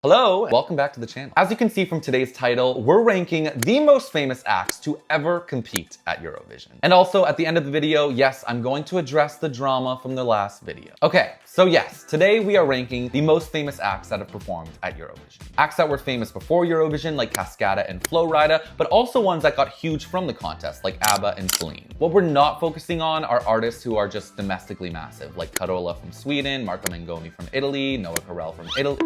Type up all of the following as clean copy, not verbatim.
Hello, welcome back to the channel. As you can see from today's title, we're ranking the most famous acts to ever compete at Eurovision. And also at the end of the video, yes, I'm going to address the drama from the last video. Okay, so yes, today we are ranking the most famous acts that have performed at Eurovision. Acts that were famous before Eurovision like Cascada and Flo Rida, but also ones that got huge from the contest like Abba and Celine. What we're not focusing on are artists who are just domestically massive, like Carola from Sweden, Marco Mengoni from Italy, Noah Carell from Italy.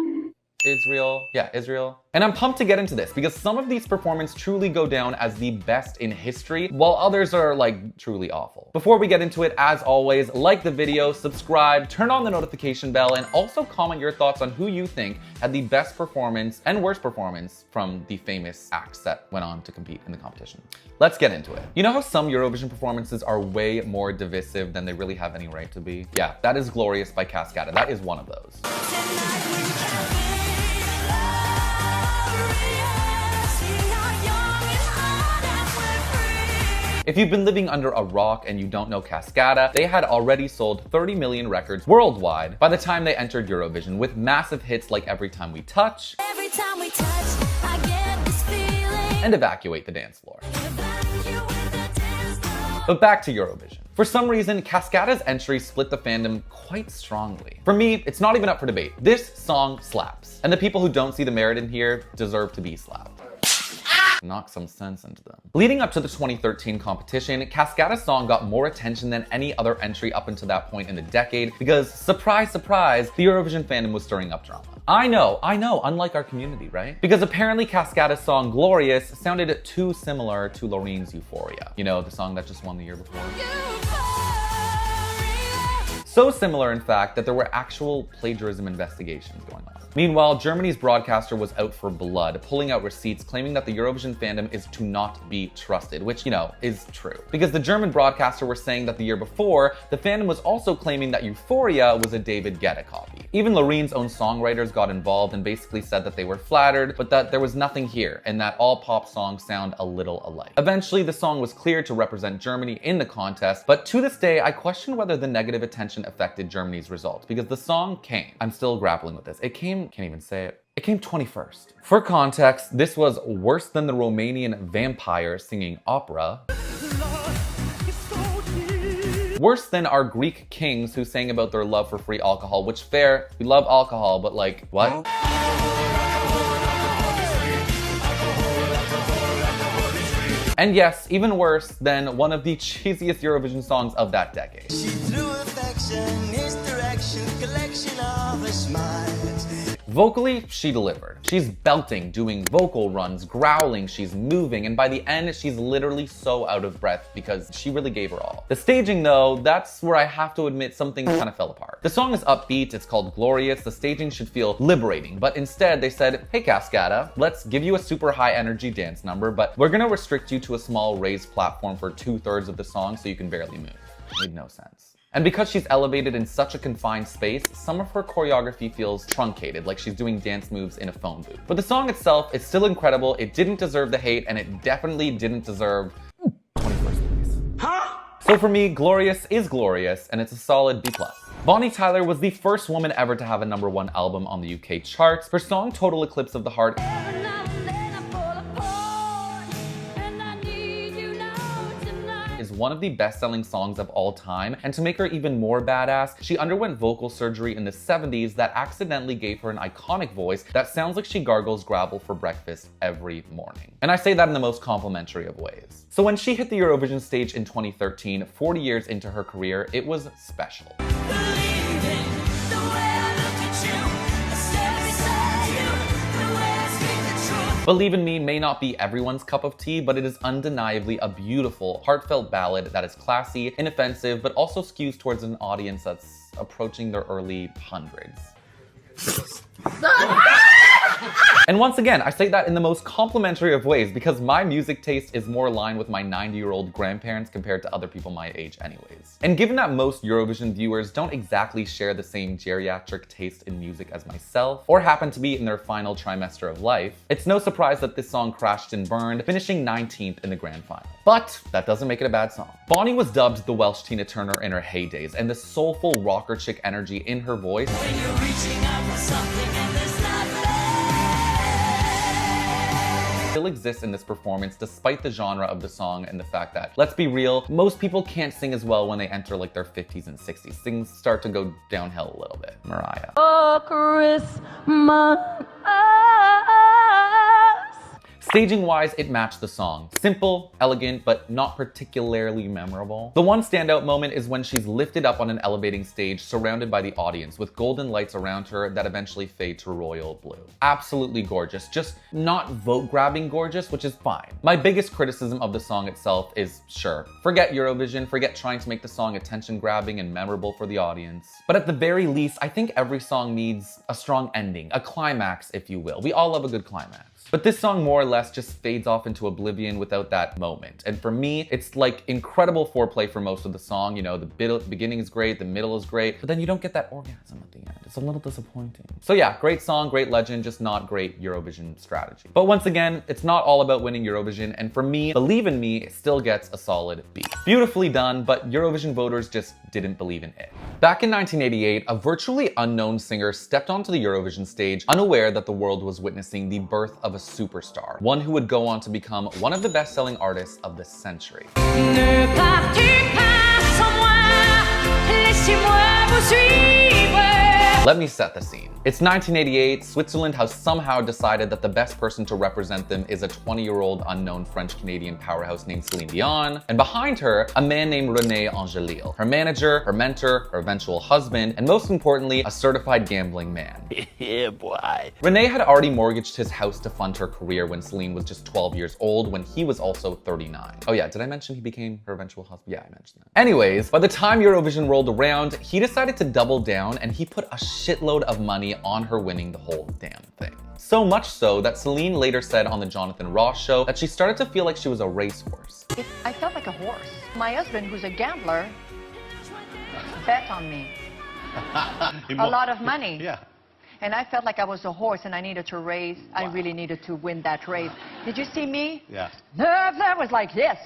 Israel. And I'm pumped to get into this because some of these performances truly go down as the best in history, while others are like truly awful. Before we get into it, as always, like the video, subscribe, turn on the notification bell, and also comment your thoughts on who you think had the best performance and worst performance from the famous acts that went on to compete in the competition. Let's get into it. You know how some Eurovision performances are way more divisive than they really have any right to be? Yeah, that is Glorious by Cascada. That is one of those. If you've been living under a rock and you don't know Cascada, they had already sold 30 million records worldwide by the time they entered Eurovision, with massive hits like Every Time We Touch, I get this feeling, and Evacuate the Dance Floor. But back to Eurovision. For some reason, Cascada's entry split the fandom quite strongly. For me, it's not even up for debate. This song slaps. And the people who don't see the merit in here deserve to be slapped. Knock some sense into them. Leading up to the 2013 competition, Cascada's song got more attention than any other entry up until that point in the decade because, surprise, surprise, the Eurovision fandom was stirring up drama. I know, unlike our community, right? Because apparently Cascada's song Glorious sounded too similar to Lorene's Euphoria. You know, the song that just won the year before. So similar, in fact, that there were actual plagiarism investigations going on. Meanwhile, Germany's broadcaster was out for blood, pulling out receipts claiming that the Eurovision fandom is to not be trusted, which, you know, is true. Because the German broadcaster were saying that the year before, the fandom was also claiming that Euphoria was a David Guetta copy. Even Lorene's own songwriters got involved and basically said that they were flattered, but that there was nothing here, and that all pop songs sound a little alike. Eventually, the song was cleared to represent Germany in the contest, but to this day, I question whether the negative attention affected Germany's results, because the song came. I'm still grappling with this. It came, can't even say it. It came 21st. For context, this was worse than the Romanian vampire singing opera. Worse than our Greek kings who sang about their love for free alcohol, which fair, we love alcohol, but like, what? And yes, even worse than one of the cheesiest Eurovision songs of that decade. She threw affection, misdirection, collection of her smiles. Vocally, she delivered. She's belting, doing vocal runs, growling, she's moving, and by the end, she's literally so out of breath because she really gave her all. The staging though, that's where I have to admit something kind of fell apart. The song is upbeat, it's called Glorious, the staging should feel liberating, but instead they said, hey Cascada, let's give you a super high energy dance number, but we're gonna restrict you to a small raised platform for 2/3 of the song so you can barely move. Made no sense. And because she's elevated in such a confined space, some of her choreography feels truncated, like she's doing dance moves in a phone booth. But the song itself, it's still incredible, it didn't deserve the hate, and it definitely didn't deserve 21st place. Huh? So for me, Glorious is glorious, and it's a solid B+. Bonnie Tyler was the first woman ever to have a #1 album on the UK charts. Her song Total Eclipse of the Heart is one of the best-selling songs of all time, and to make her even more badass, she underwent vocal surgery in the 70s that accidentally gave her an iconic voice that sounds like she gargles gravel for breakfast every morning. And I say that in the most complimentary of ways. So when she hit the Eurovision stage in 2013, 40 years into her career, it was special. Believe in Me may not be everyone's cup of tea, but it is undeniably a beautiful, heartfelt ballad that is classy, inoffensive, but also skews towards an audience that's approaching their early hundreds. And once again, I say that in the most complimentary of ways because my music taste is more aligned with my 90-year-old grandparents compared to other people my age anyways. And given that most Eurovision viewers don't exactly share the same geriatric taste in music as myself, or happen to be in their final trimester of life, it's no surprise that this song crashed and burned, finishing 19th in the grand final. But that doesn't make it a bad song. Bonnie was dubbed the Welsh Tina Turner in her heydays, and the soulful rocker chick energy in her voice still exists in this performance despite the genre of the song and the fact that, let's be real, most people can't sing as well when they enter like their 50s and 60s. Things start to go downhill a little bit. Mariah. Oh, Christmas. Staging-wise, it matched the song. Simple, elegant, but not particularly memorable. The one standout moment is when she's lifted up on an elevating stage surrounded by the audience with golden lights around her that eventually fade to royal blue. Absolutely gorgeous, just not vote-grabbing gorgeous, which is fine. My biggest criticism of the song itself is, sure, forget Eurovision, forget trying to make the song attention-grabbing and memorable for the audience. But at the very least, I think every song needs a strong ending, a climax, if you will. We all love a good climax. But this song more or less just fades off into oblivion without that moment. And for me, it's like incredible foreplay for most of the song. You know, the beginning is great, the middle is great, but then you don't get that orgasm at the end. It's a little disappointing. So yeah, great song, great legend, just not great Eurovision strategy. But once again, it's not all about winning Eurovision. And for me, Believe in Me still gets a solid B. Beautifully done, but Eurovision voters just didn't believe in it. Back in 1988, a virtually unknown singer stepped onto the Eurovision stage, unaware that the world was witnessing the birth of a superstar, one who would go on to become one of the best-selling artists of the century. Ne partez pas sans moi, laissez-moi vous suivre. Let me set the scene. It's 1988, Switzerland has somehow decided that the best person to represent them is a 20-year-old unknown French-Canadian powerhouse named Celine Dion, and behind her, a man named René Angelil, her manager, her mentor, her eventual husband, and most importantly, a certified gambling man. Yeah, boy. René had already mortgaged his house to fund her career when Celine was just 12 years old, when he was also 39. Oh yeah, did I mention he became her eventual husband? Yeah, I mentioned that. Anyways, by the time Eurovision rolled around, he decided to double down and he put a shitload of money on her winning the whole damn thing. So much so that Celine later said on the Jonathan Ross show that she started to feel like she was a racehorse. I felt like a horse. My husband, who's a gambler, bet on me. A lot of money. Yeah. And I felt like I was a horse and I needed to race. I really needed to win that race. Did you see me? Yeah. That was like this.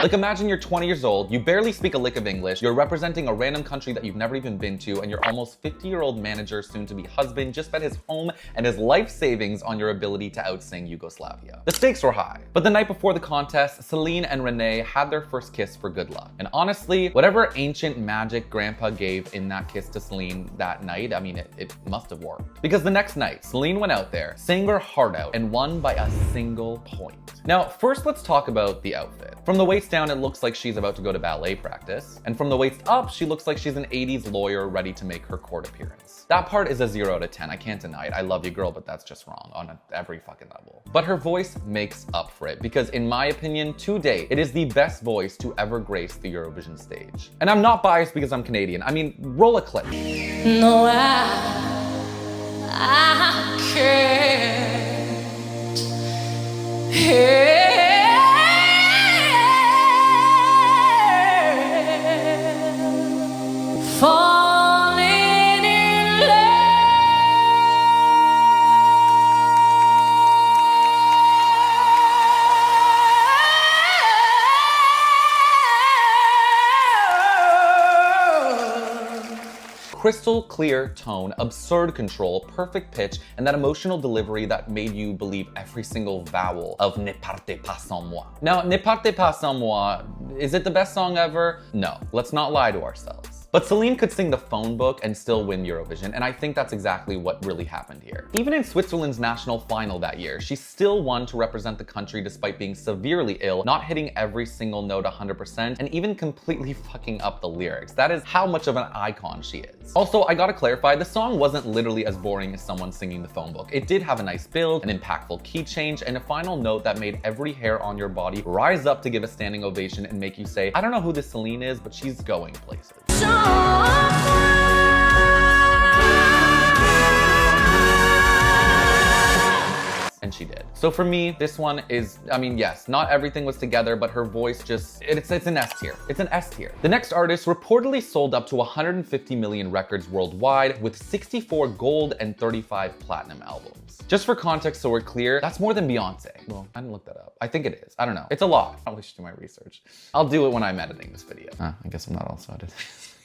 Like imagine you're 20 years old, you barely speak a lick of English, you're representing a random country that you've never even been to, and your almost 50-year-old manager, soon-to-be husband, just bet his home and his life savings on your ability to outsing Yugoslavia. The stakes were high. But the night before the contest, Celine and René had their first kiss for good luck. And honestly, whatever ancient magic Grandpa gave in that kiss to Celine that night, I mean, it must have worked. Because the next night, Celine went out there, sang her heart out, and won by a single point. Now, first let's talk about the outfit. From the waist down, it looks like she's about to go to ballet practice. And from the waist up, she looks like she's an 80s lawyer ready to make her court appearance. That part is a 0 out of 10. I can't deny it. I love you, girl, but that's just wrong on every fucking level. But her voice makes up for it because in my opinion, to date, it is the best voice to ever grace the Eurovision stage. And I'm not biased because I'm Canadian. I mean, roll a clip. No, I can't. Falling in love. Crystal clear tone, absurd control, perfect pitch, and that emotional delivery that made you believe every single vowel of Ne partez pas sans moi. Now, Ne partez pas sans moi, is it the best song ever? No, let's not lie to ourselves. But Celine could sing the phone book and still win Eurovision, and I think that's exactly what really happened here. Even in Switzerland's national final that year, she still won to represent the country despite being severely ill, not hitting every single note 100%, and even completely fucking up the lyrics. That is how much of an icon she is. Also, I gotta clarify, the song wasn't literally as boring as someone singing the phone book. It did have a nice build, an impactful key change, and a final note that made every hair on your body rise up to give a standing ovation and make you say, I don't know who this Celine is, but she's going places. And she did. So for me, this one is, I mean, yes, not everything was together, but her voice just, it's an S tier. It's an S tier. The next artist reportedly sold up to 150 million records worldwide with 64 gold and 35 platinum albums. Just for context, so we're clear, that's more than Beyonce. Well, I didn't look that up. I think it is. I don't know. It's a lot. I probably should do my research. I'll do it when I'm editing this video. I guess I'm not also editing this video.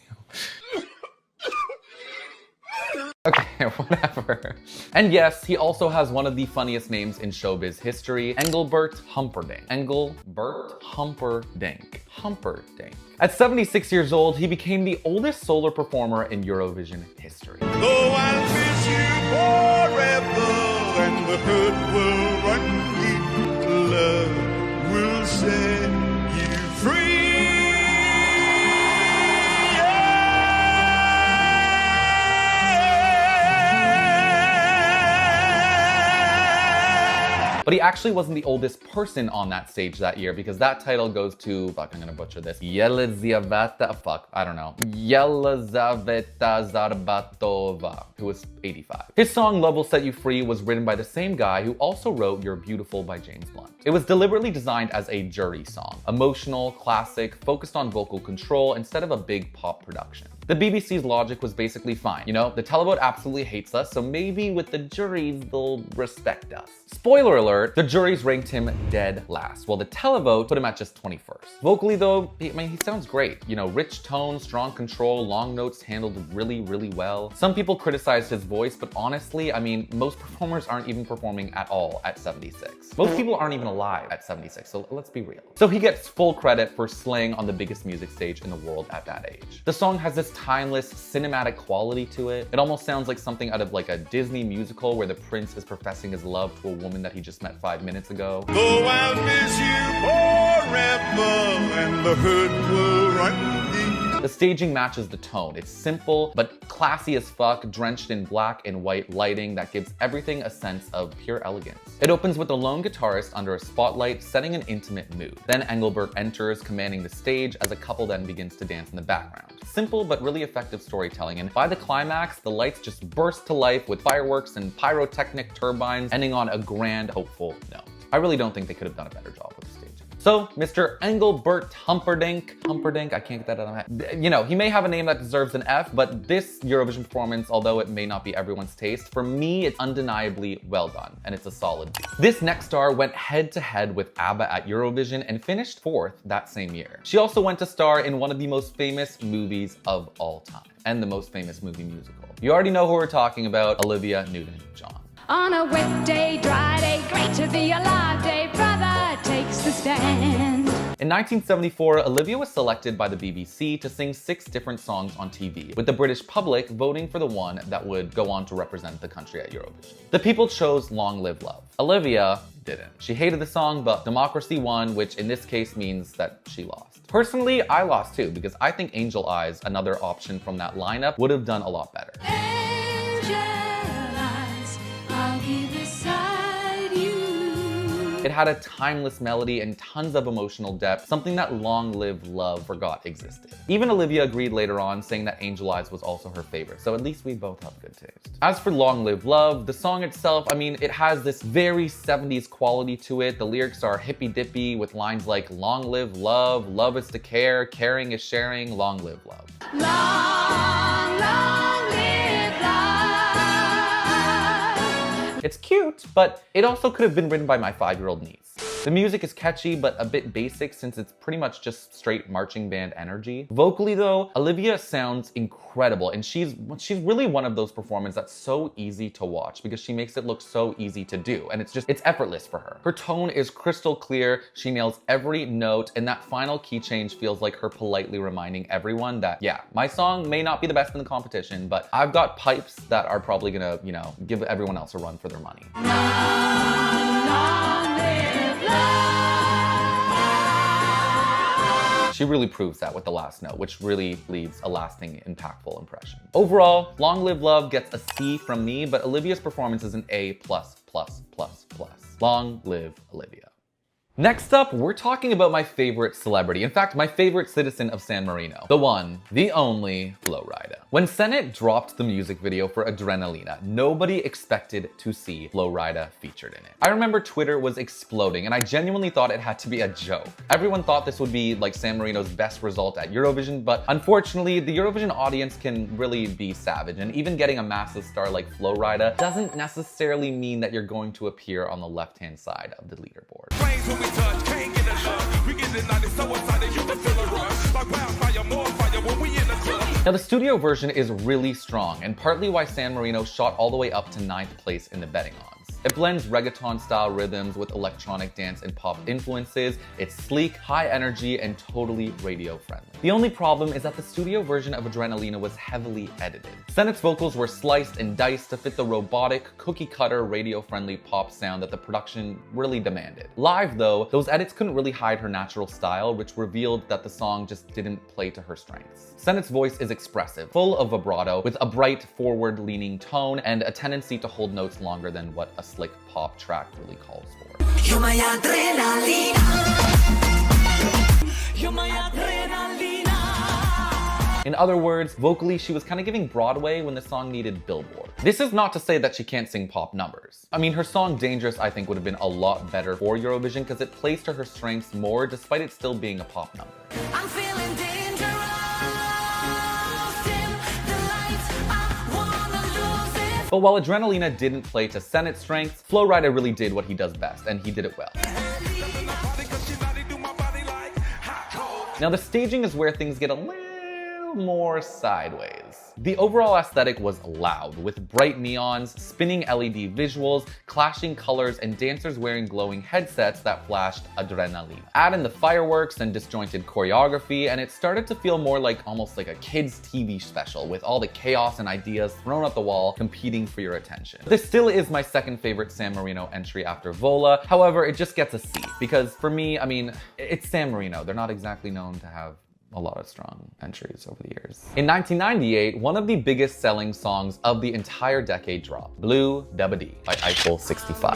Okay, whatever. And yes, he also has one of the funniest names in showbiz history, Engelbert Humperdink. Engelbert Humperdink. Humperdink. At 76 years old, he became the oldest solo performer in Eurovision history. Though I'll miss you forever, and the hurt will run deep, love will set you free. But he actually wasn't the oldest person on that stage that year, because that title goes to, fuck, I'm gonna butcher this, Yelizaveta, fuck, I don't know, Yelizaveta Zarbatova, who was 85. His song Love Will Set You Free was written by the same guy who also wrote You're Beautiful by James Blunt. It was deliberately designed as a jury song, emotional, classic, focused on vocal control instead of a big pop production. The BBC's logic was basically fine. You know, the televote absolutely hates us, so maybe with the juries, they'll respect us. Spoiler alert, the juries ranked him dead last, while the televote put him at just 21st. Vocally though, he sounds great. You know, rich tone, strong control, long notes handled really, really well. Some people criticized his voice, but honestly, most performers aren't even performing at all at 76. Most people aren't even alive at 76, so let's be real. So he gets full credit for slaying on the biggest music stage in the world at that age. The song has this timeless cinematic quality to it. It almost sounds like something out of like a Disney musical where the prince is professing his love to a woman that he just met 5 minutes ago. Though I'll miss you forever, and the hurt will run deep. The staging matches the tone. It's simple, but classy as fuck, drenched in black and white lighting that gives everything a sense of pure elegance. It opens with a lone guitarist under a spotlight, setting an intimate mood. Then Engelbert enters, commanding the stage, as a couple then begins to dance in the background. Simple but really effective storytelling, and by the climax, the lights just burst to life with fireworks and pyrotechnic turbines, ending on a grand, hopeful note. I really don't think they could have done a better job with the staging. So, Mr. Engelbert Humperdink, I can't get that out of my head. You know, he may have a name that deserves an F, but this Eurovision performance, although it may not be everyone's taste, for me, it's undeniably well done, and it's a solid B. This next star went head to head with Abba at Eurovision and finished 4th that same year. She also went to star in one of the most famous movies of all time, and the most famous movie musical. You already know who we're talking about, Olivia Newton-John. On a wet day, dry day, great to be alive day, brother takes the stand. In 1974, Olivia was selected by the BBC to sing 6 different songs on TV, with the British public voting for the one that would go on to represent the country at Eurovision. The people chose Long Live Love. Olivia didn't. She hated the song, but democracy won, which in this case means that she lost. Personally, I lost too, because I think Angel Eyes, another option from that lineup, would have done a lot better. It had a timeless melody and tons of emotional depth, something that Long Live Love forgot existed. Even Olivia agreed later on, saying that Angel Eyes was also her favorite, so at least we both have good taste. As for Long Live Love, the song itself, it has this very 70s quality to it. The lyrics are hippy-dippy with lines like long live love, love is to care, caring is sharing, long live love. Long, long live love. It's cute, but it also could have been written by my 5-year-old niece. The music is catchy, but a bit basic since it's pretty much just straight marching band energy. Vocally though, Olivia sounds incredible, and she's really one of those performers that's so easy to watch because she makes it look so easy to do, and it's effortless for her. Her tone is crystal clear, she nails every note, and that final key change feels like her politely reminding everyone that, yeah, my song may not be the best in the competition, but I've got pipes that are probably gonna, give everyone else a run for their money. She really proves that with the last note, which really leaves a lasting, impactful impression. Overall, Long Live Love gets a C from me, but Olivia's performance is an A+++++. Long live Olivia. Next up, we're talking about my favorite celebrity. In fact, my favorite citizen of San Marino. The one, the only, Flo Rida. When Senate dropped the music video for Adrenalina, nobody expected to see Flo Rida featured in it. I remember Twitter was exploding, and I genuinely thought it had to be a joke. Everyone thought this would be like San Marino's best result at Eurovision, but unfortunately, the Eurovision audience can really be savage, and even getting a massive star like Flo Rida doesn't necessarily mean that you're going to appear on the left-hand side of the leaderboard. touch, can't get enough. We get it so excited, you can feel a rush. Like wildfire, more fire when we in the club. Now, the studio version is really strong, and partly why San Marino shot all the way up to 9th place in the betting odds. It blends reggaeton-style rhythms with electronic dance and pop influences. It's sleek, high energy, and totally radio-friendly. The only problem is that the studio version of Adrenalina was heavily edited. Sennett's vocals were sliced and diced to fit the robotic, cookie-cutter, radio-friendly pop sound that the production really demanded. Live, though, those edits couldn't really hide her natural style, which revealed that the song just didn't play to her strengths. Sennett's voice is expressive, full of vibrato, with a bright, forward-leaning tone, and a tendency to hold notes longer than what a slick pop track really calls for. You're my adrenalina. You're my adrenalina. In other words, vocally, she was kind of giving Broadway when the song needed Billboard. This is not to say that she can't sing pop numbers. I mean, her song Dangerous, I think, would have been a lot better for Eurovision because it plays to her strengths more, despite it still being a pop number. I'm feeling dangerous. Dim the lights, I wanna lose it. But while Adrenalina didn't play to Sennett's strengths, Flo Rida really did what he does best, and he did it well. Now, the staging is where things get a little more sideways. The overall aesthetic was loud, with bright neons, spinning LED visuals, clashing colors, and dancers wearing glowing headsets that flashed adrenaline. Add in the fireworks and disjointed choreography, and it started to feel more like almost like a kid's TV special, with all the chaos and ideas thrown at the wall, competing for your attention. This still is my second favorite San Marino entry after Vola. However, it just gets a C, because for me, I mean, it's San Marino. They're not exactly known to have a lot of strong entries over the years. In 1998, one of the biggest selling songs of the entire decade dropped, Blue Dabba Dee by Eiffel 65.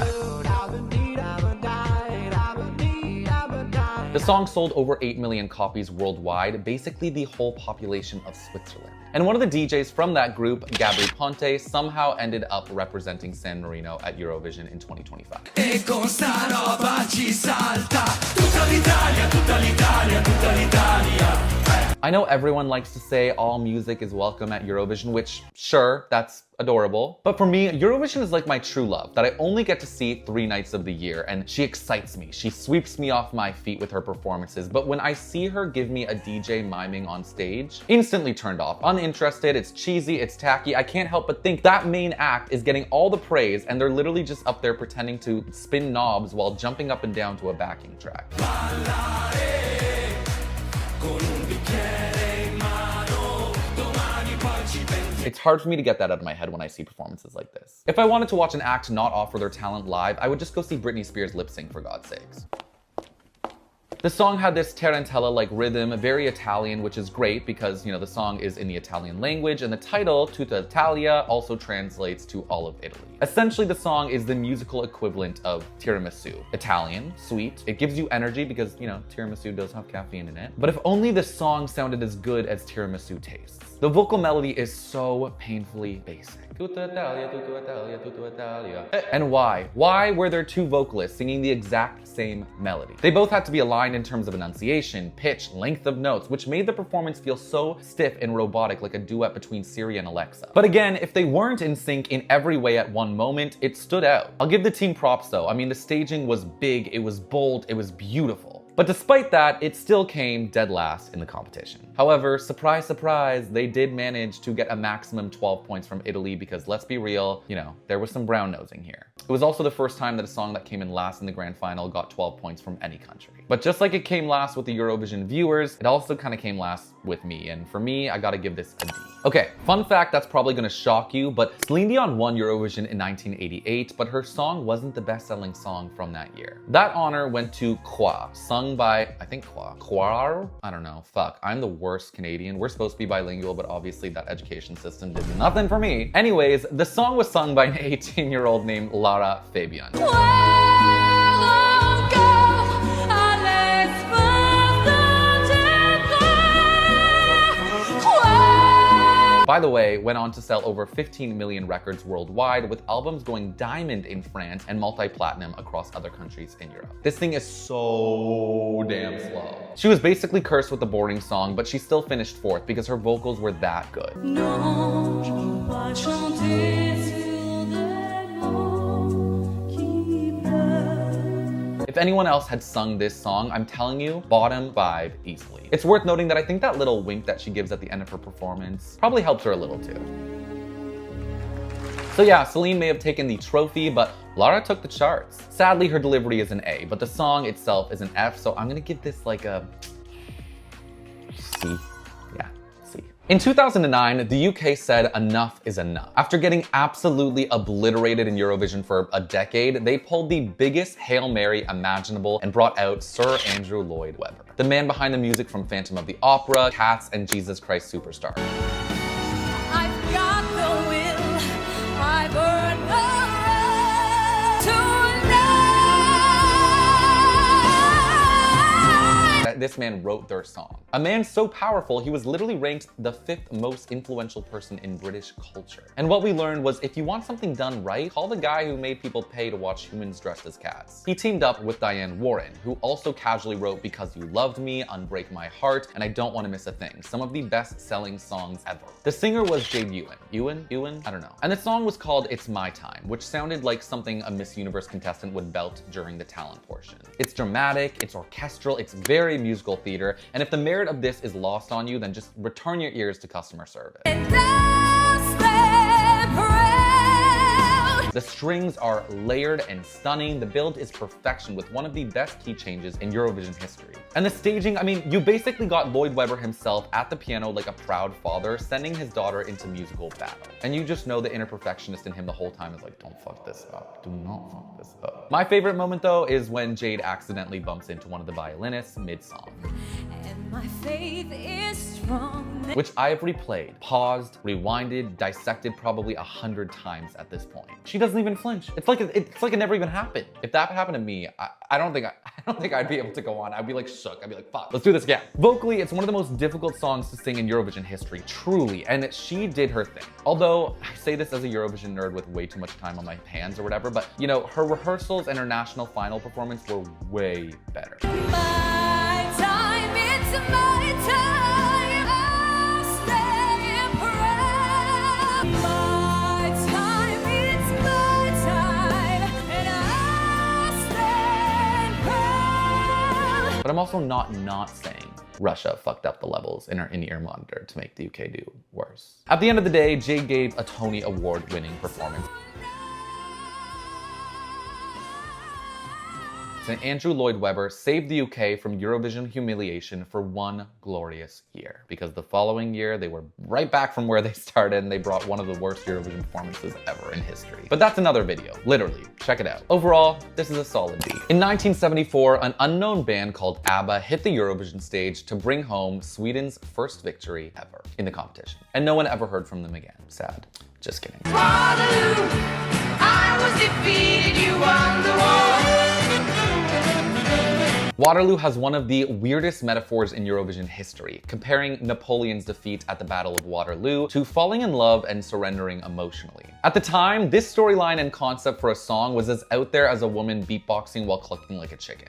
The song sold over 8 million copies worldwide, basically the whole population of Switzerland. And one of the DJs from that group, Gabry Ponte, somehow ended up representing San Marino at Eurovision in 2025. I know everyone likes to say all music is welcome at Eurovision, which, sure, that's adorable. But for me, Eurovision is like my true love that I only get to see 3 nights of the year, and she excites me. She sweeps me off my feet with her performances, but when I see her give me a DJ miming on stage, instantly turned off. Uninterested, it's cheesy, it's tacky. I can't help but think that main act is getting all the praise, and they're literally just up there pretending to spin knobs while jumping up and down to a backing track. It's hard for me to get that out of my head when I see performances like this. If I wanted to watch an act not offer their talent live, I would just go see Britney Spears lip sync, for God's sakes. The song had this tarantella-like rhythm, very Italian, which is great because, you know, the song is in the Italian language, and the title, Tutta Italia, also translates to all of Italy. Essentially, the song is the musical equivalent of tiramisu. Italian, sweet, it gives you energy because, you know, tiramisu does have caffeine in it. But if only the song sounded as good as tiramisu tastes. The vocal melody is so painfully basic. Tutta Italia, tutta Italia, tutta Italia. And why? Why were there 2 vocalists singing the exact same melody? They both had to be aligned in terms of enunciation, pitch, length of notes, which made the performance feel so stiff and robotic, like a duet between Siri and Alexa. But again, if they weren't in sync in every way at one moment, it stood out. I'll give the team props though. I mean, the staging was big, it was bold, it was beautiful. But despite that, it still came dead last in the competition. However, surprise, surprise, they did manage to get a maximum 12 points from Italy because, let's be real, you know, there was some brown nosing here. It was also the first time that a song that came in last in the grand final got 12 points from any country. But just like it came last with the Eurovision viewers, it also kind of came last with me. And for me, I gotta give this a D. Okay, fun fact that's probably gonna shock you, but Celine Dion won Eurovision in 1988, but her song wasn't the best-selling song from that year. That honor went to Quoi, sung by, I think Quoi? I don't know, fuck, I'm the worst Canadian. We're supposed to be bilingual, but obviously that education system did nothing for me. Anyways, the song was sung by an 18-year-old named Lara Fabian. By the way, went on to sell over 15 million records worldwide, with albums going diamond in France and multi-platinum across other countries in Europe. This thing is so damn slow. She was basically cursed with the boring song, but she still finished 4th because her vocals were that good. If anyone else had sung this song, I'm telling you, bottom 5 easily. It's worth noting that I think that little wink that she gives at the end of her performance probably helps her a little too. So yeah, Celine may have taken the trophy, but Lara took the charts. Sadly, her delivery is an A, but the song itself is an F, so I'm gonna give this like a C. Yeah, C. In 2009, the UK said enough is enough. After getting absolutely obliterated in Eurovision for a decade, they pulled the biggest Hail Mary imaginable and brought out Sir Andrew Lloyd Webber, the man behind the music from Phantom of the Opera, Cats, and Jesus Christ Superstar. I've got the will, I've earned the right to That this man wrote their song. A man so powerful, he was literally ranked the 5th most influential person in British culture. And what we learned was if you want something done right, call the guy who made people pay to watch humans dressed as cats. He teamed up with Diane Warren, who also casually wrote Because You Loved Me, Unbreak My Heart, and I Don't Want to Miss a Thing, some of the best-selling songs ever. The singer was Jade Ewan. Ewan? I don't know. And the song was called It's My Time, which sounded like something a Miss Universe contestant would belt during the talent portion. It's dramatic, it's orchestral, it's very musical theater, and if the merit of this is lost on you, then just return your ears to customer service. The strings are layered and stunning. The build is perfection with one of the best key changes in Eurovision history. And the staging, I mean, you basically got Lloyd Webber himself at the piano like a proud father, sending his daughter into musical battle. And you just know the inner perfectionist in him the whole time is like, don't fuck this up. Do not fuck this up. My favorite moment though is when Jade accidentally bumps into one of the violinists mid-song. and my faith is strong. Which I have replayed, paused, rewinded, dissected probably 100 times at this point. She doesn't even flinch. It's like it never even happened. If that happened to me, I don't think I'd be able to go on. I'd be like shook. I'd be like, fuck, let's do this again. Vocally, it's one of the most difficult songs to sing in Eurovision history, truly, and she did her thing. Although I say this as a Eurovision nerd with way too much time on my hands or whatever, but you know, her rehearsals and her national final performance were way better. My time, it's my time. I'll stay in prayer. My time, it's my time, and I'll stay in prayer. But I'm also not saying Russia fucked up the levels in her in-ear monitor to make the UK do worse. At the end of the day, Jade gave a Tony Award-winning performance. And Andrew Lloyd Webber saved the UK from Eurovision humiliation for one glorious year. Because the following year, they were right back from where they started and they brought one of the worst Eurovision performances ever in history. But that's another video, literally. Check it out. Overall, this is a solid B. In 1974, an unknown band called Abba hit the Eurovision stage to bring home Sweden's first victory ever in the competition. And no one ever heard from them again. Sad. Just kidding. Waterloo, I was defeated, you won the war. Waterloo has one of the weirdest metaphors in Eurovision history, comparing Napoleon's defeat at the Battle of Waterloo to falling in love and surrendering emotionally. At the time, this storyline and concept for a song was as out there as a woman beatboxing while clucking like a chicken.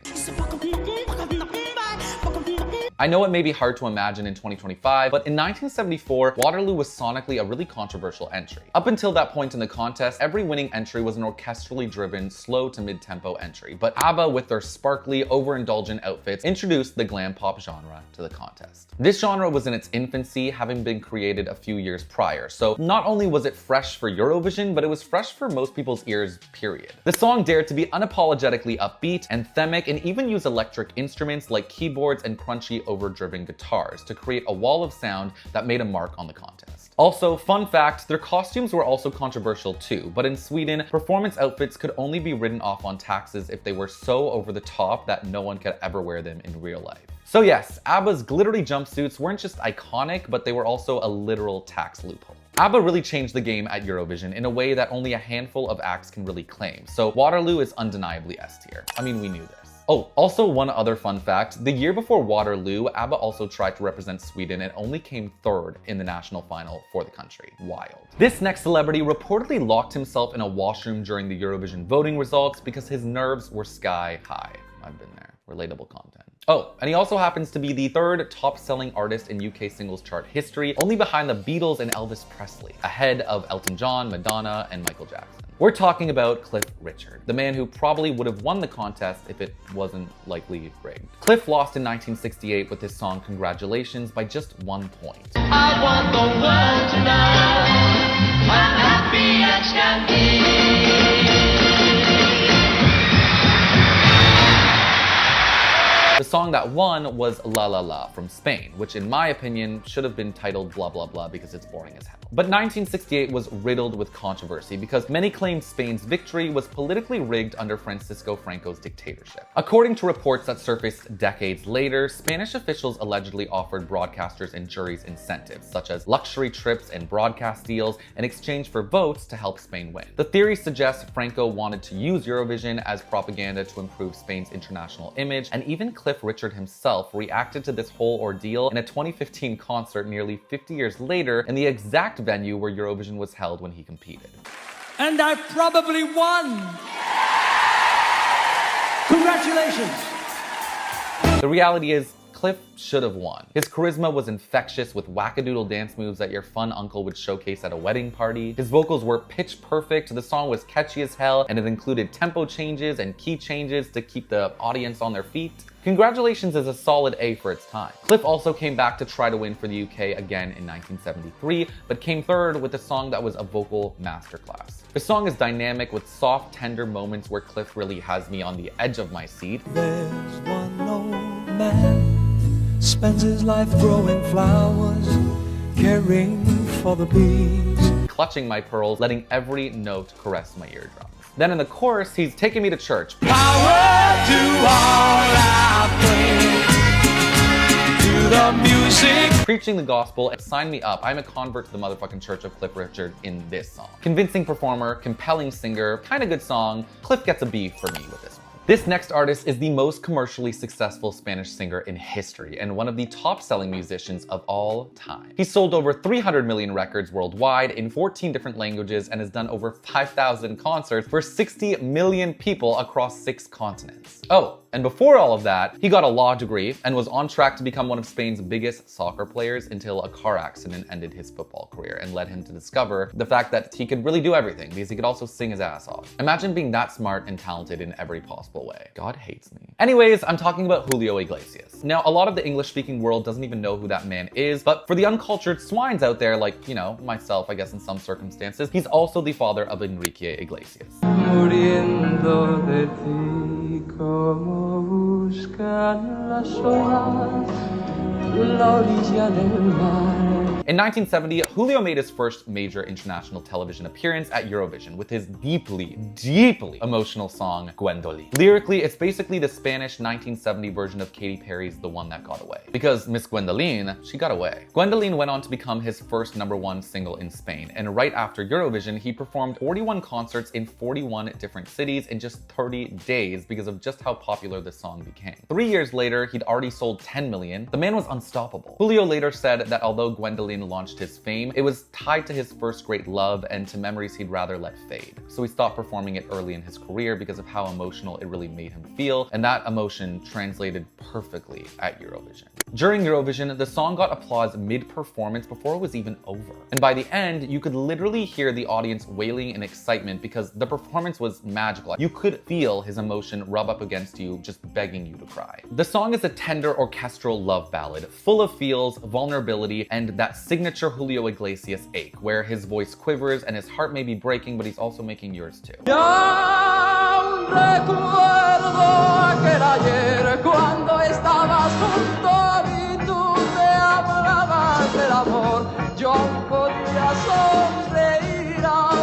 I know it may be hard to imagine in 2025, but in 1974, Waterloo was sonically a really controversial entry. Up until that point in the contest, every winning entry was an orchestrally driven, slow to mid-tempo entry, but Abba, with their sparkly, overindulgent outfits, introduced the glam pop genre to the contest. This genre was in its infancy, having been created a few years prior, so not only was it fresh for Eurovision, but it was fresh for most people's ears, period. The song dared to be unapologetically upbeat, anthemic, and even use electric instruments like keyboards and crunchy overdriven guitars to create a wall of sound that made a mark on the contest. Also, fun fact, their costumes were also controversial too, but in Sweden, performance outfits could only be written off on taxes if they were so over the top that no one could ever wear them in real life. So yes, ABBA's glittery jumpsuits weren't just iconic, but they were also a literal tax loophole. ABBA really changed the game at Eurovision in a way that only a handful of acts can really claim, so Waterloo is undeniably S tier. I mean, we knew this. Oh, also one other fun fact, the year before Waterloo, ABBA also tried to represent Sweden and only came third in the national final for the country. Wild. This next celebrity reportedly locked himself in a washroom during the Eurovision voting results because his nerves were sky high. I've been there. Relatable content. Oh, and he also happens to be the third top-selling artist in UK singles chart history, only behind the Beatles and Elvis Presley, ahead of Elton John, Madonna, and Michael Jackson. We're talking about Cliff Richard, the man who probably would have won the contest if it wasn't likely rigged. Cliff lost in 1968 with his song Congratulations by just 1 point. I want the world to know I'm happy as can be. The song that won was La La La from Spain, which in my opinion should have been titled Blah Blah Blah because it's boring as hell. But 1968 was riddled with controversy because many claimed Spain's victory was politically rigged under Francisco Franco's dictatorship. According to reports that surfaced decades later, Spanish officials allegedly offered broadcasters and juries incentives, such as luxury trips and broadcast deals, in exchange for votes to help Spain win. The theory suggests Franco wanted to use Eurovision as propaganda to improve Spain's international image, and even Cliff Richard himself reacted to this whole ordeal in a 2015 concert nearly 50 years later in the exact venue where Eurovision was held when he competed. And I probably won! Congratulations! The reality is, Cliff should have won. His charisma was infectious with wackadoodle dance moves that your fun uncle would showcase at a wedding party. His vocals were pitch perfect, the song was catchy as hell, and it included tempo changes and key changes to keep the audience on their feet. Congratulations is a solid A for its time. Cliff also came back to try to win for the UK again in 1973, but came third with a song that was a vocal masterclass. The song is dynamic with soft, tender moments where Cliff really has me on the edge of my seat. There's one old man, spends his life growing flowers, caring for the bees. Clutching my pearls, letting every note caress my eardrums. Then in the chorus, he's taking me to church. Power to all our praise, to the music. Preaching the gospel, and sign me up. I'm a convert to the motherfucking Church of Cliff Richard in this song. Convincing performer, compelling singer, kinda good song. Cliff gets a B for me with this one. This next artist is the most commercially successful Spanish singer in history and one of the top-selling musicians of all time. He sold over 300 million records worldwide in 14 different languages and has done over 5,000 concerts for 60 million people across 6 continents. Oh, and before all of that, he got a law degree and was on track to become one of Spain's biggest soccer players until a car accident ended his football career and led him to discover the fact that he could really do everything because he could also sing his ass off. Imagine being that smart and talented in every possible way. God hates me. Anyways, I'm talking about Julio Iglesias. Now, a lot of the English-speaking world doesn't even know who that man is, but for the uncultured swines out there, like, you know, myself, I guess in some circumstances, he's also the father of Enrique Iglesias. Muriendo de ti, como buscan las olas, la orilla del mar. In 1970, Julio made his first major international television appearance at Eurovision with his deeply, deeply emotional song, Gwendolyn. Lyrically, it's basically the Spanish 1970 version of Katy Perry's The One That Got Away. Because Miss Gwendolyn, she got away. Gwendolyn went on to become his first #1 single in Spain, and right after Eurovision, he performed 41 concerts in 41 different cities in just 30 days because of just how popular this song became. 3 years later, he'd already sold 10 million. The man was unstoppable. Julio later said that although Gwendolyn launched his fame, it was tied to his first great love and to memories he'd rather let fade. So he stopped performing it early in his career because of how emotional it really made him feel, and that emotion translated perfectly at Eurovision. During Eurovision, the song got applause mid-performance before it was even over. And by the end, you could literally hear the audience wailing in excitement because the performance was magical. You could feel his emotion rub up against you, just begging you to cry. The song is a tender orchestral love ballad, full of feels, vulnerability, and that signature Julio Iglesias ache, where his voice quivers and his heart may be breaking, but he's also making yours too.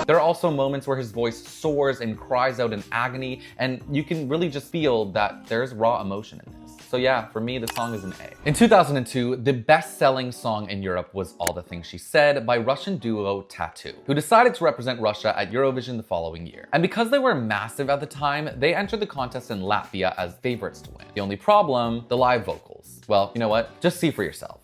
There are also moments where his voice soars and cries out in agony, and you can really just feel that there's raw emotion in this. So yeah, for me, the song is an A. In 2002, the best-selling song in Europe was All the Things She Said by Russian duo Tatu, who decided to represent Russia at Eurovision the following year. And because they were massive at the time, they entered the contest in Latvia as favorites to win. The only problem, the live vocals. Well, you know what? Just see for yourself.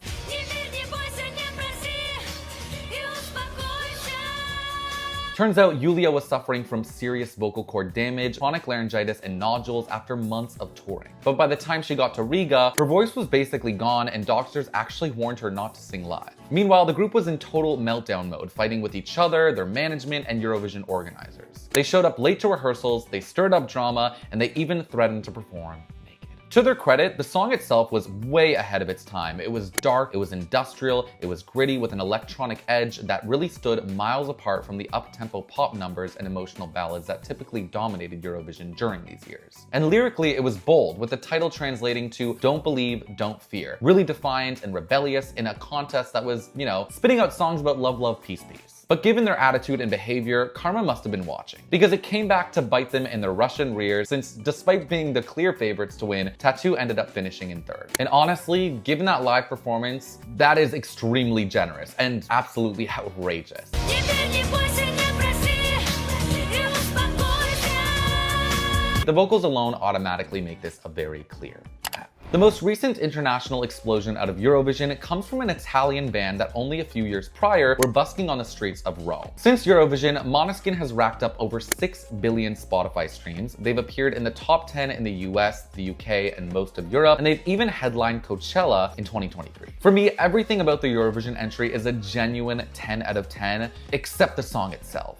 Turns out Julia was suffering from serious vocal cord damage, chronic laryngitis, and nodules after months of touring. But by the time she got to Riga, her voice was basically gone and doctors actually warned her not to sing live. Meanwhile, the group was in total meltdown mode, fighting with each other, their management, and Eurovision organizers. They showed up late to rehearsals, they stirred up drama, and they even threatened to perform naked. To their credit, the song itself was way ahead of its time. It was dark, it was industrial, it was gritty with an electronic edge that really stood miles apart from the up-tempo pop numbers and emotional ballads that typically dominated Eurovision during these years. And lyrically, it was bold, with the title translating to "Don't Believe, Don't Fear," really defiant and rebellious in a contest that was, spitting out songs about love, love, peace, peace. But given their attitude and behavior, karma must have been watching, because it came back to bite them in their Russian rear, since despite being the clear favorites to win, t.A.T.u ended up finishing in third. And honestly, given that live performance, that is extremely generous and absolutely outrageous. The vocals alone automatically make this a very clear. The most recent international explosion out of Eurovision comes from an Italian band that only a few years prior were busking on the streets of Rome. Since Eurovision, Maneskin has racked up over 6 billion Spotify streams. They've appeared in the top 10 in the US, the UK, and most of Europe, and they've even headlined Coachella in 2023. For me, everything about the Eurovision entry is a genuine 10 out of 10, except the song itself.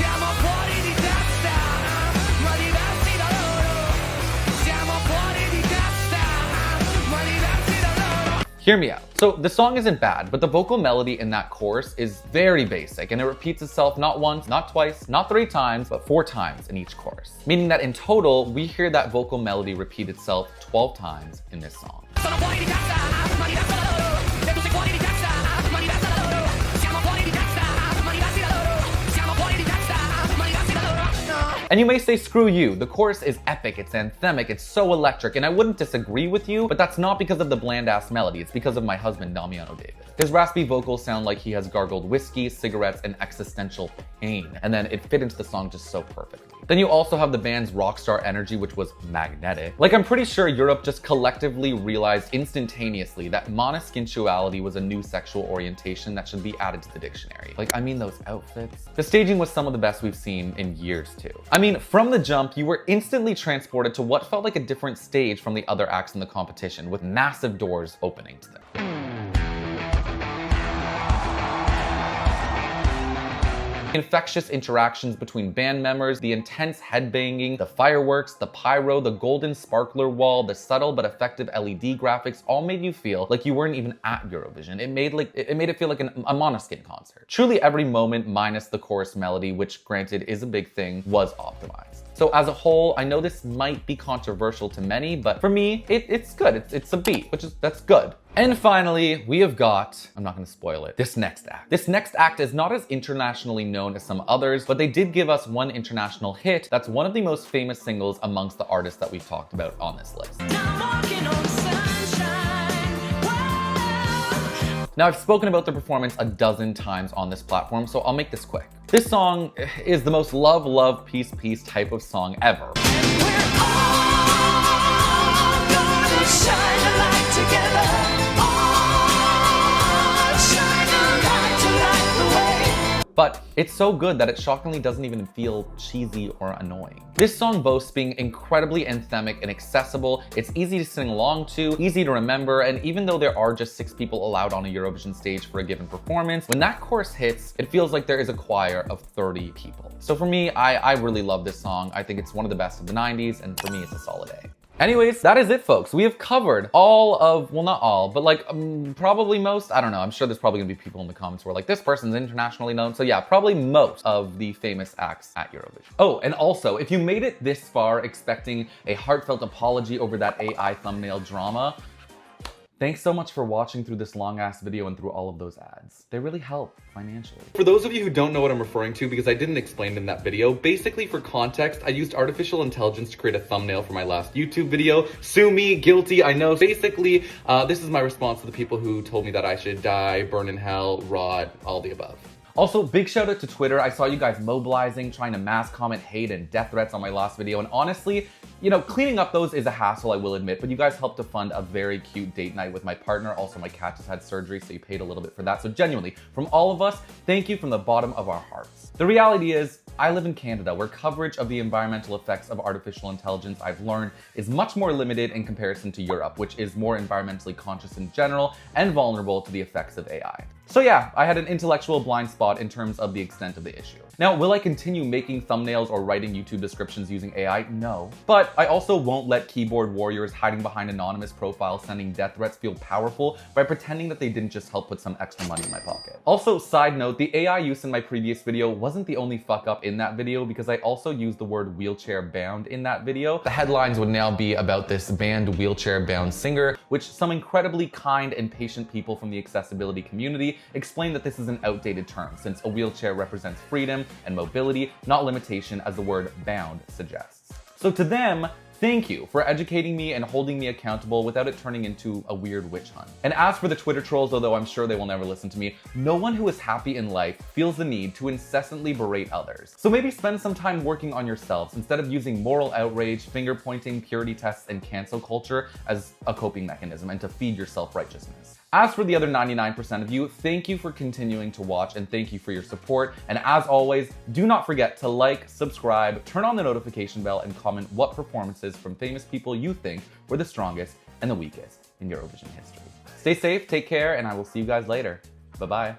Hear me out. So the song isn't bad, but the vocal melody in that chorus is very basic, and it repeats itself not once, not twice, not 3 times, but 4 times in each chorus. Meaning that in total, we hear that vocal melody repeat itself 12 times in this song. And you may say, screw you, the chorus is epic, it's anthemic, it's so electric, and I wouldn't disagree with you, but that's not because of the bland-ass melody, it's because of my husband, Damiano David. His raspy vocals sound like he has gargled whiskey, cigarettes, and existential pain, and then it fit into the song just so perfectly. Then you also have the band's rock star energy, which was magnetic. Like, I'm pretty sure Europe just collectively realized instantaneously that Måneskinsuality was a new sexual orientation that should be added to the dictionary. Like, I mean, those outfits. The staging was some of the best we've seen in years, too. I mean, from the jump, you were instantly transported to what felt like a different stage from the other acts in the competition, with massive doors opening to them. Infectious interactions between band members, the intense headbanging, the fireworks, the pyro, the golden sparkler wall, the subtle but effective LED graphics all made you feel like you weren't even at Eurovision. It made it feel like a Maneskin concert. Truly every moment minus the chorus melody, which granted is a big thing, was optimized. So as a whole, I know this might be controversial to many, but for me, it's good. It's a beat, that's good. And finally, we have got, I'm not gonna spoil it, this next act. This next act is not as internationally known as some others, but they did give us one international hit that's one of the most famous singles amongst the artists that we've talked about on this list. Now, I've spoken about the performance a dozen times on this platform, so I'll make this quick. This song is the most love, love, peace, peace type of song ever. But it's so good that it shockingly doesn't even feel cheesy or annoying. This song boasts being incredibly anthemic and accessible. It's easy to sing along to, easy to remember, and even though there are just 6 people allowed on a Eurovision stage for a given performance, when that chorus hits, it feels like there is a choir of 30 people. So for me, I really love this song. I think it's one of the best of the 90s, and for me, it's a solid A. Anyways, that is it, folks. We have covered all of, well, not all, but like probably most, I don't know. I'm sure there's probably gonna be people in the comments who are like, this person's internationally known. So yeah, probably most of the famous acts at Eurovision. Oh, and also, if you made it this far expecting a heartfelt apology over that AI thumbnail drama, thanks so much for watching through this long ass video and through all of those ads. They really help financially. For those of you who don't know what I'm referring to, because I didn't explain it in that video, basically for context, I used artificial intelligence to create a thumbnail for my last YouTube video. Sue me, guilty, I know. Basically, this is my response to the people who told me that I should die, burn in hell, rot, all the above. Also, big shout out to Twitter. I saw you guys mobilizing, trying to mass comment hate and death threats on my last video, and honestly, You know, cleaning up those is a hassle, I will admit, but you guys helped to fund a very cute date night with my partner. Also, my cat just had surgery, so you paid a little bit for that. So genuinely, from all of us, thank you from the bottom of our hearts. The reality is, I live in Canada, where coverage of the environmental effects of artificial intelligence, I've learned, is much more limited in comparison to Europe, which is more environmentally conscious in general and vulnerable to the effects of AI. So yeah, I had an intellectual blind spot in terms of the extent of the issue. Now, will I continue making thumbnails or writing YouTube descriptions using AI? No. But I also won't let keyboard warriors hiding behind anonymous profiles sending death threats feel powerful by pretending that they didn't just help put some extra money in my pocket. Also, side note, the AI use in my previous video wasn't the only fuck up in that video, because I also used the word wheelchair bound in that video. The headlines would now be about this banned wheelchair bound singer, which some incredibly kind and patient people from the accessibility community explain that this is an outdated term, since a wheelchair represents freedom and mobility, not limitation, as the word bound suggests. So to them, thank you for educating me and holding me accountable without it turning into a weird witch hunt. And as for the Twitter trolls, although I'm sure they will never listen to me, no one who is happy in life feels the need to incessantly berate others. So maybe spend some time working on yourselves instead of using moral outrage, finger pointing, purity tests, and cancel culture as a coping mechanism and to feed your self-righteousness. As for the other 99% of you, thank you for continuing to watch and thank you for your support. And as always, do not forget to like, subscribe, turn on the notification bell, and comment what performances from famous people you think were the strongest and the weakest in Eurovision history. Stay safe, take care, and I will see you guys later. Bye-bye.